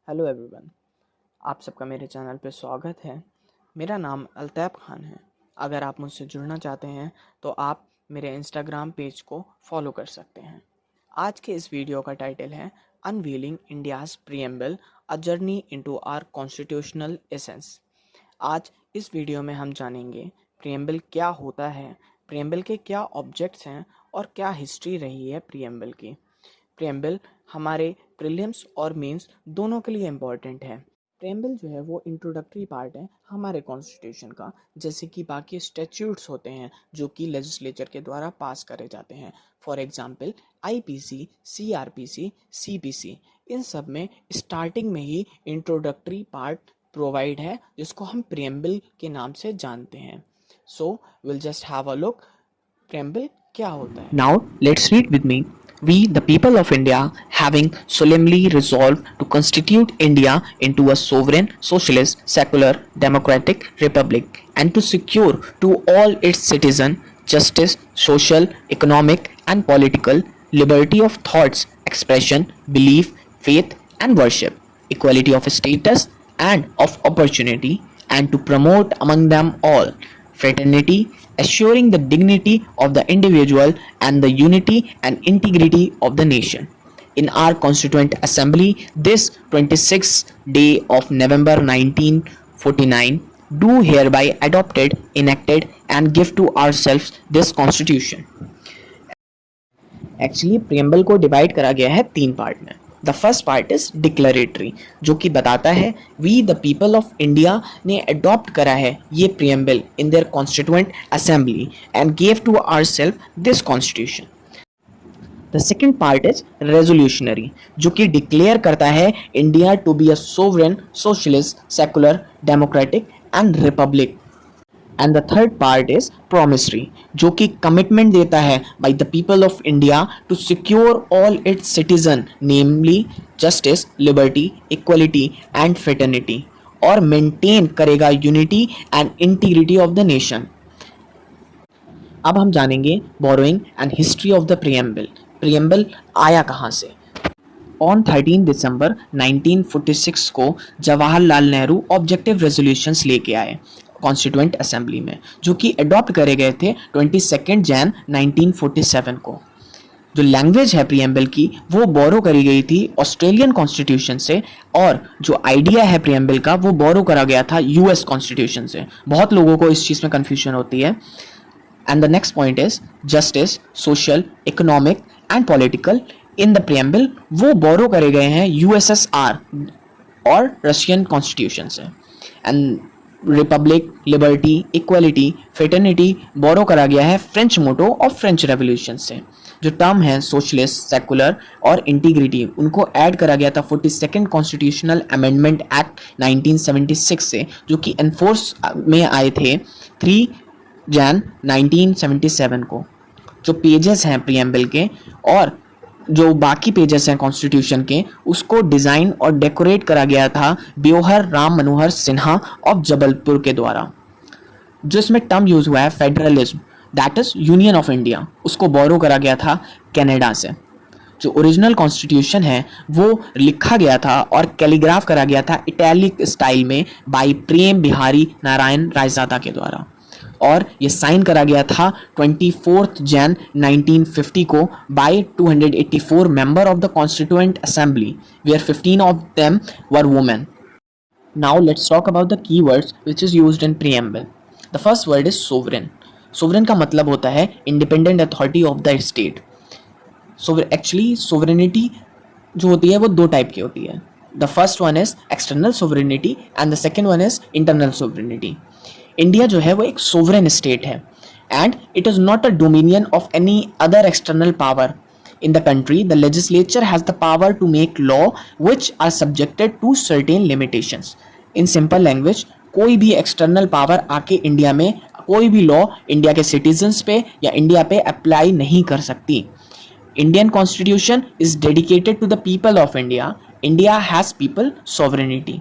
Hello everyone, आप सबका मेरे चैनल पे स्वागत है। मेरा नाम अल्तैब खान है। अगर आप मुझसे जुड़ना चाहते हैं तो आप मेरे इंस्टाग्राम पेज को फॉलो कर सकते हैं। आज के इस वीडियो का टाइटल है unveiling India's preamble, a journey into our constitutional essence. आज इस वीडियो में हम जानेंगे प्रीएम्बल क्या होता है, प्रीएम्बल के क्या ऑब्जेक्ट्स हैं और क्या हिस्ट्री रही है प्रीएम्बल की। प्रेम्बल हमारे प्रीलिम्स और मेंस दोनों के लिए इम्पॉर्टेंट है। प्रेम्बल जो है वो इंट्रोडक्टरी पार्ट है हमारे कॉन्स्टिट्यूशन का, जैसे कि बाकी स्टैट्यूट्स होते हैं जो कि लेजिस्लेचर के द्वारा पास करे जाते हैं। For example IPC, CRPC, CPC, इन सब में स्टार्टिंग में ही इंट्रोडक्टरी पार्ट प्रोवाइड है जिसको हम प्रेम्बल के नाम से जानते हैं। So will just have a look preamble क्या होता है। Now let's read with me. We, the people of India, having solemnly resolved to constitute India into a sovereign, socialist, secular, democratic republic, and to secure to all its citizens justice, social, economic, and political liberty of thoughts, expression, belief, faith, and worship, equality of status and of opportunity, and to promote among them all fraternity, assuring the dignity of the individual and the unity and integrity of the nation. In our Constituent Assembly, this 26th day of November 1949, do hereby adopted, enacted, and give to ourselves this Constitution. Actually preamble को divide करा गया है 3 part में। The first part is declaratory, जो कि बताता है we the people of India ने अडॉप्ट करा है ये preamble in their constituent assembly and gave to ourself this constitution. The second part is resolutionary, जो कि डिक्लेयर करता है India to be a sovereign, socialist, secular, democratic and republic. And the third part is promissory, जो कि commitment देता है by the people of India to secure all its citizen, namely justice, liberty, equality and fraternity, और maintain करेगा unity and integrity of the nation. अब हम जानेंगे borrowing and history of the preamble. Preamble आया कहाँ से। ऑन 13 दिसंबर 1946 को Jawaharlal Nehru objective resolutions लेके आए कॉन्स्टिट्यूएंट असेंबली में, जो कि अडॉप्ट करे गए थे 22 जैन 1947 को। जो लैंग्वेज है प्रियम्बल की वो बोरो करी गई थी ऑस्ट्रेलियन कॉन्स्टिट्यूशन से, और जो आइडिया है प्रियम्बल का वो बोरो करा गया था यूएस कॉन्स्टिट्यूशन से। बहुत लोगों को इस चीज़ में कन्फ्यूजन होती है। And the next point is justice, social, economic and political in the preamble वो बोरो करे गए हैं यूएसएसआर और रशियन कॉन्स्टिट्यूशन से। And republic, liberty, equality, fraternity borrow करा गया है फ्रेंच मोटो और फ्रेंच रेवोल्यूशन से। जो टर्म है सोशलिस्ट, सेकुलर और इंटीग्रिटी उनको ऐड करा गया था 42nd कॉन्स्टिट्यूशनल अमेंडमेंट एक्ट 1976 से, जो कि एनफोर्स में आए थे 3 जैन 1977 को। जो पेजेस हैं प्रियम्बल के और जो बाकी पेजेस हैं कॉन्स्टिट्यूशन के उसको डिज़ाइन और डेकोरेट करा गया था ब्योहर राम मनोहर सिन्हा ऑफ जबलपुर के द्वारा। जो इसमें टर्म यूज़ हुआ है federalism, that is union of India, उसको बोरो करा गया था कनाडा से। जो ओरिजिनल कॉन्स्टिट्यूशन है वो लिखा गया था और कैलीग्राफ करा गया था इटैलिक स्टाइल में बाय प्रेम बिहारी नारायण रायजादा के द्वारा, और ये साइन करा गया था 24 जैन 1950 को by 284 member of the constituent assembly, where 15 of them were women. Now let's talk about the keywords which is used in preamble. The first word is sovereign. Sovereign का मतलब होता है independent authority of the state. Actually sovereignty जो होती है वो 2 type की होती है। The first one is external sovereignty and the second one is internal sovereignty. India जो है वो एक सोवरेन स्टेट है and it is not a dominion of any other external power in the country. The legislature has the power to make law which are subjected to certain limitations. In simple language कोई भी external power आके India में कोई भी law India के citizens पे या India पे अप्लाई नहीं कर सकती। Indian constitution is dedicated to the people of India. India has people sovereignty.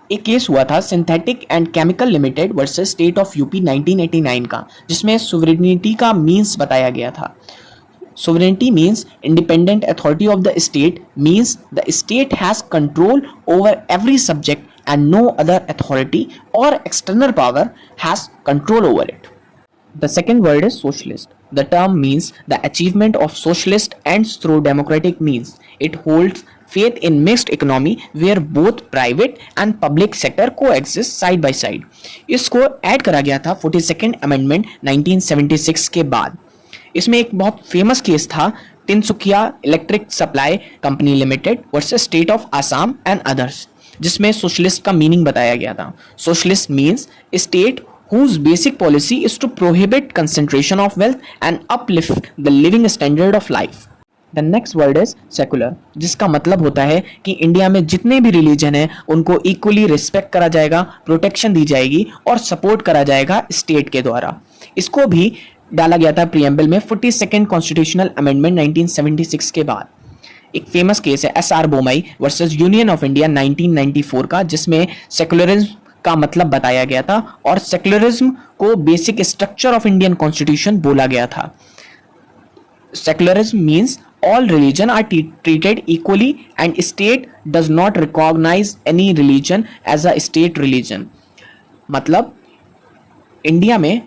एक केस हुआ था synthetic and chemical limited versus state of UP 1989 का, जिसमें सोवरेनिटी का मीन्स बताया गया था। Sovereignty means independent authority of the state, means the state has control over every subject and no other authority or external power has control over it. The second word is socialist. The term means the achievement of socialist ends through democratic means. It holds faith in mixed economy where both private and public sector coexist side by side. इसको add करा गया था 42nd amendment 1976 के बाद. इसमें एक बहुत famous case था Tinsukia electric supply company limited versus state of Assam and others, जिसमें सोशलिस्ट का मीनिंग बताया गया था. Socialist means state whose basic policy is to prohibit concentration of wealth and uplift the living standard of life. The next word is secular, जिसका मतलब होता है कि इंडिया में जितने भी रिलीजन हैं उनको इक्वली रिस्पेक्ट करा जाएगा, प्रोटेक्शन दी जाएगी और सपोर्ट करा जाएगा स्टेट के द्वारा. इसको भी डाला गया था प्रीएम्बल में 42nd कॉन्स्टिट्यूशनल अमेंडमेंट 1976 के बाद. एक फेमस केस है SR Bommai versus union of India 1994 का, जिसमें सेकुलरिज्म का मतलब बताया गया था और सेकुलरिज्म को basic structure of Indian constitution बोला गया था. Secularism means all religion are treated equally and state does not recognize any religion as a state religion. मतलब इंडिया में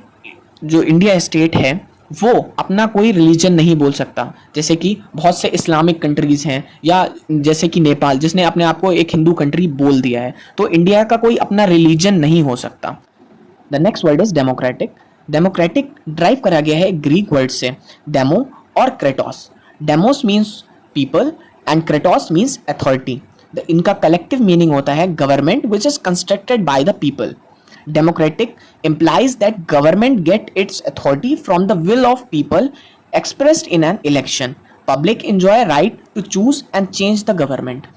जो इंडिया स्टेट है वो अपना कोई रिलीजन नहीं बोल सकता, जैसे कि बहुत से इस्लामिक कंट्रीज हैं या जैसे कि नेपाल जिसने अपने आप को एक हिंदू कंट्री बोल दिया है, तो इंडिया का कोई अपना रिलीजन नहीं हो सकता. The next word is democratic. Democratic drive करा गया है ग्रीक वर्ड से डेमो और Kratos. Demos means people and Kratos means authority. इनका कलेक्टिव मीनिंग होता है government which is constructed by the people. Democratic implies that government get its authority from the will of people expressed in an election. Public enjoy right to choose and change the government.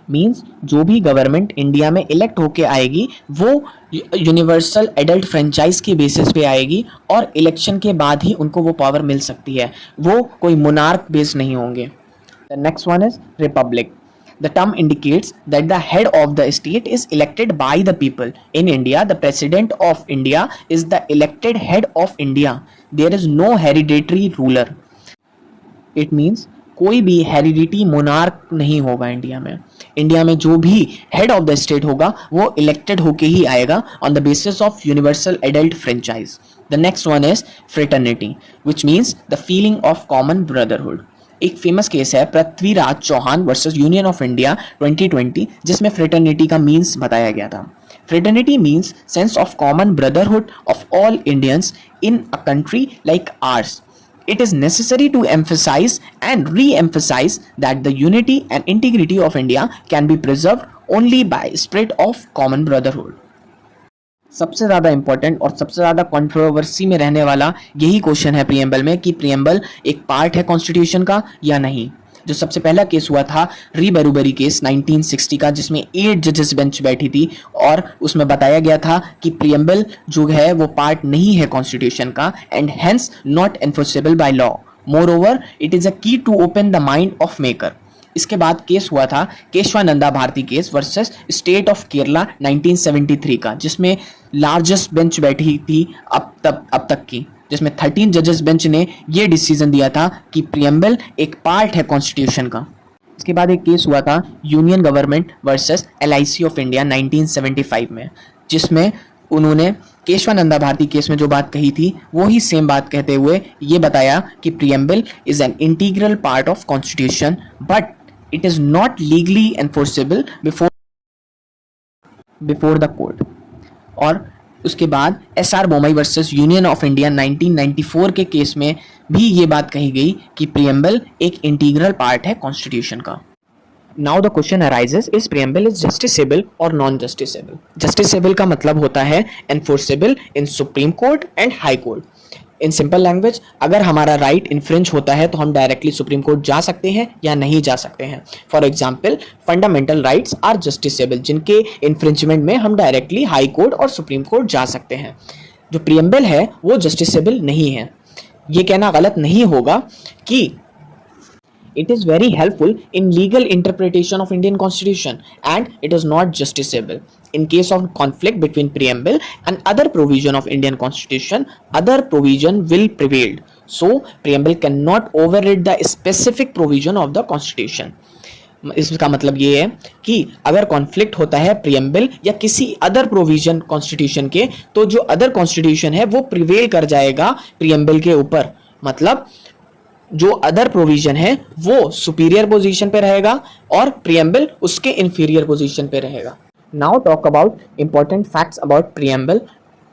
Means जो भी government India में elect होके आएगी वो universal adult franchise के basis पे आएगी और इलेक्शन के बाद ही उनको वो पावर मिल सकती है, वो कोई मोनार्क बेस्ड नहीं होंगे. The next one is republic. The term indicates that the head of the state is elected by the people. In India, the president of India is the elected head of India. There is no hereditary ruler. It means कोई भी heredity monarch नहीं होगा India में. India में जो भी head of the state होगा वो इलेक्टेड होके ही आएगा on the basis of universal adult franchise. The next one is fraternity which means the feeling of common brotherhood. एक फेमस केस है Prithviraj Chauhan versus union of India 2020, जिसमें फ्रेटर्निटी का means बताया गया था. Fraternity means sense of common brotherhood of all Indians in a country like ours. It is necessary to emphasize and re-emphasize that the unity and integrity of India can be preserved only by spirit of common brotherhood. सबसे ज़्यादा important और सबसे ज़्यादा controversy में रहने वाला यही question है प्रीएम्बल में कि प्रीएम्बल एक पार्ट है कॉन्स्टिट्यूशन का या नहीं. जो सबसे पहला केस हुआ था री बेरूबरी केस 1960 का, जिसमें 8 जजेस बेंच बैठी थी और उसमें बताया गया था कि प्रीएम्बल जो है वो पार्ट नहीं है कॉन्स्टिट्यूशन का and hence not enforceable by law. Moreover it is a key to open the mind of maker. इसके बाद केस हुआ था Kesavananda Bharati case versus state of Kerala 1973 का, जिसमें लार्जेस्ट बेंच बैठी थी अब तक की, जिसमें 13 जजेस बेंच ने ये डिसीजन दिया था कि प्रीएम्बल एक पार्ट है कॉन्स्टिट्यूशन का. इसके बाद एक केस हुआ था union government versus LIC of India 1975 में, जिसमें उन्होंने केशवानंदा भारती केस में जो बात कही थी वो ही सेम बात कहते हुए ये बताया कि preamble is an integral part of constitution but it is not legally enforceable before the court. और उसके बाद SR Bommai versus union of India 1994 के केस में भी ये बात कही गई कि प्रीएम्बल एक इंटीग्रल पार्ट है कॉन्स्टिट्यूशन का. Now the question arises, is preamble is justiciable और नॉन जस्टिसेबल. जस्टिसेबल का मतलब होता है enforceable in supreme court and high court. In simple language, अगर हमारा राइट इन्फ्रिंज होता है तो हम डायरेक्टली सुप्रीम कोर्ट जा सकते हैं या नहीं जा सकते हैं. For example fundamental rights are justiciable, जिनके इन्फ्रिंजमेंट में हम डायरेक्टली हाई कोर्ट और सुप्रीम कोर्ट जा सकते हैं. जो प्रीएम्बल है वो जस्टिसेबल नहीं है. ये कहना गलत नहीं होगा कि it is very helpful in legal interpretation of Indian Constitution and it is not justiciable. In case of conflict between preamble and other provision of Indian Constitution, other provision will prevail. So preamble cannot override the specific provision of the constitution. इसका मतलब ये है कि अगर conflict होता है preamble या किसी अदर प्रोविजन कॉन्स्टिट्यूशन के, तो जो अदर कॉन्स्टिट्यूशन है वो प्रिवेल कर जाएगा प्रियम्बल के ऊपर। मतलब जो अदर प्रोविजन है वो सुपीरियर पोजीशन पे रहेगा और प्रियम्बल उसके इंफीरियर पोजीशन पे रहेगा। Now talk about important facts about preamble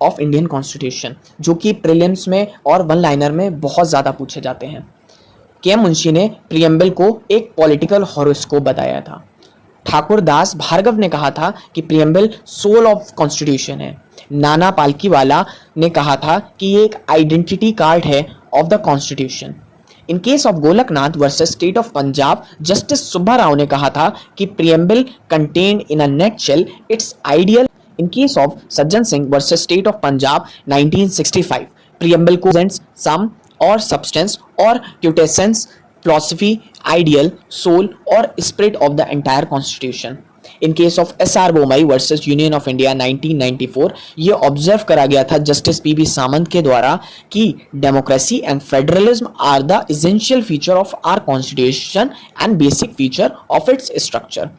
of Indian constitution, जो कि प्रीलिम्स में और वन लाइनर में बहुत ज़्यादा पूछे जाते हैं। के मुंशी ने प्रियम्बल को एक पॉलिटिकल हॉरोस्कोप बताया था। ठाकुर दास भार्गव ने कहा था कि प्रियम्बल सोल ऑफ कॉन्स्टिट्यूशन है। नाना पालकीवाला ने कहा था कि ये एक आइडेंटिटी कार्ड है of the constitution. In case of Golaknath versus state of Punjab, justice Subba Rao ने कहा था कि preamble contained in a nutshell it's ideal. In case of Sajjan Singh versus State of Punjab 1965, preamble presents some or substance or quintessence, philosophy, ideal, soul or spirit of the entire constitution. In case of SR Bomai versus Union of India 1994, ये observe करा गया था justice PB सामंत के द्वारा कि democracy and federalism are the essential feature of our constitution and basic feature of its structure.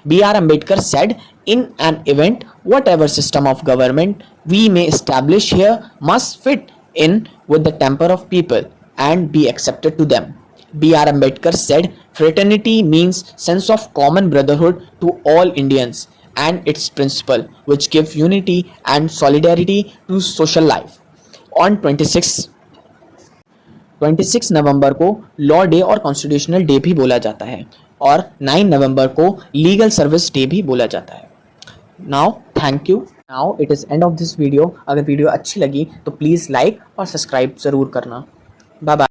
B.R. Ambedkar said, in an event, whatever system of government we may establish here must fit in with the temper of people and be accepted to them. B.R. Ambedkar said, fraternity means sense of common brotherhood to all Indians and its principle which give unity and solidarity to social life. On 26 नवंबर को law day और constitutional day भी बोला जाता है और 9 नवंबर को legal service day भी बोला जाता है। Now thank you. Now it is end of this video. अगर वीडियो अच्छी लगी तो प्लीज़ लाइक और सब्सक्राइब ज़रूर करना। Bye bye.